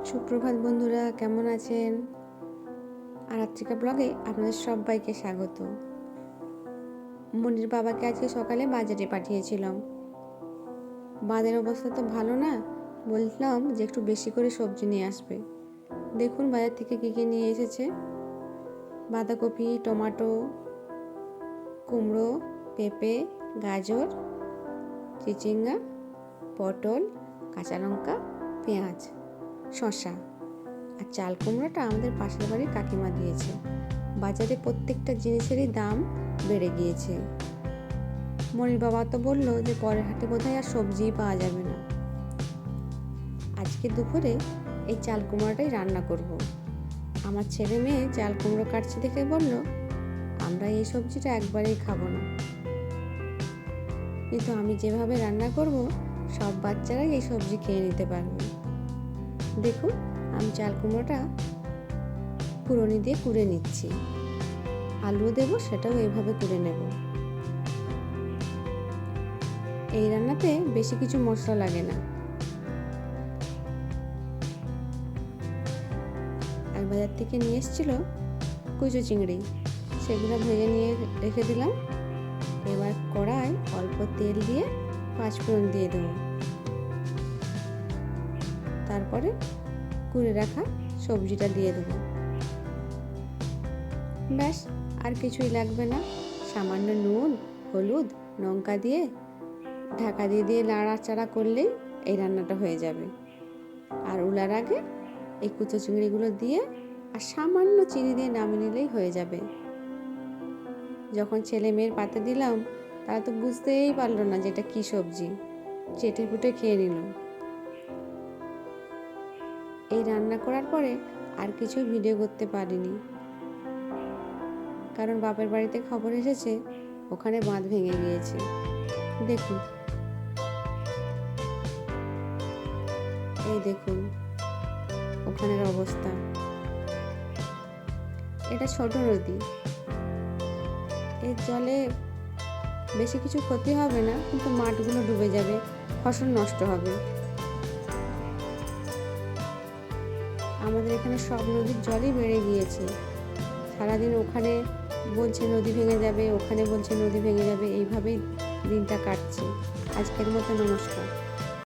সুপ্রভাত বন্ধুরা, কেমন আছেন? আরাত্রিকা ব্লগে আপনাদের সবাইকে স্বাগত। মনির বাবাকে আজকে সকালে বাজারে পাঠিয়েছিলাম। বাজারের অবস্থা তো ভালো না, বললাম যে একটু বেশি করে সবজি নিয়ে আসবে। দেখুন বাজার থেকে কী কী নিয়ে এসেছে। বাঁধাকপি, টমেটো, কুমড়ো, পেঁপে, গাজর, চিচিঙ্গা, পটল, কাঁচা লঙ্কা, পেঁয়াজ, শসা। আর চাল কুমড়োটা আমাদের পাশের বাড়ির কাকিমা দিয়েছে। বাজারে প্রত্যেকটা জিনিসেরই দাম বেড়ে গিয়েছে। মনির বাবা তো বললো যে পরের হাটে বোধহয় আর সবজিই পাওয়া যাবে না। আজকে দুপুরে এই চাল কুমড়োটাই রান্না করব। আমার ছেলে মেয়ে চাল কুমড়ো কাটছে দেখে বলল, আমরা এই সবজিটা একবারেই খাবো না। কিন্তু আমি যেভাবে রান্না করব সব বাচ্চারাই এই সবজি খেয়ে নিতে পারবে। দেখুন, আমি চাল কুমড়োটা কুড়ুনি দিয়ে কুড়ে নিচ্ছি। আলু দেবো, সেটাও এইভাবে কুড়ে নেব। এই রান্নাতে বেশি কিছু মশলা লাগে না। আর বাজার থেকে নিয়ে এসেছিল কুচো চিংড়ি, সেগুলো ভেজে নিয়ে রেখে দিলাম। এবার কড়াই অল্প তেল দিয়ে 5 ফোড়ন দিয়ে দেবো। তারপরে কুড়ে রাখা সবজিটা দিয়ে দেবো। ব্যাস, আর কিছুই লাগবে না। সামান্য নুন, হলুদ, লঙ্কা দিয়ে ঢাকা দিয়ে দিয়ে নাড়াচাড়া করলেই এই রান্নাটা হয়ে যাবে। আর উলার আগে এই কুচো চিংড়িগুলো দিয়ে আর সামান্য চিনি দিয়ে নামিয়ে নিলেই হয়ে যাবে। যখন ছেলে মেয়ের পাতে দিলাম, তারা তো বুঝতেই পারলো না যে এটা কী সবজি, চেটে পুটে খেয়ে নিল। এই রান্না করার পরে আর কিছু ভিডিও করতে পারিনি, কারণ বাপের বাড়িতে খবর এসেছে ওখানে বাঁধ ভেঙে গিয়েছে। দেখুন, এই দেখুন ওখানের অবস্থা। এটা ছোট নদী, এর জলে বেশি কিছু ক্ষতি হবে না, কিন্তু মাঠগুলো ডুবে যাবে, ফসল নষ্ট হবে। আমাদের এখানে সব নদীর জলই বেড়ে গিয়েছে। সারাদিন ওখানে বলছে নদী ভেঙে যাবে, ওখানে বলছে নদী ভেঙে যাবে, এইভাবেই দিনটা কাটছে। আজকের মতো নমস্কার।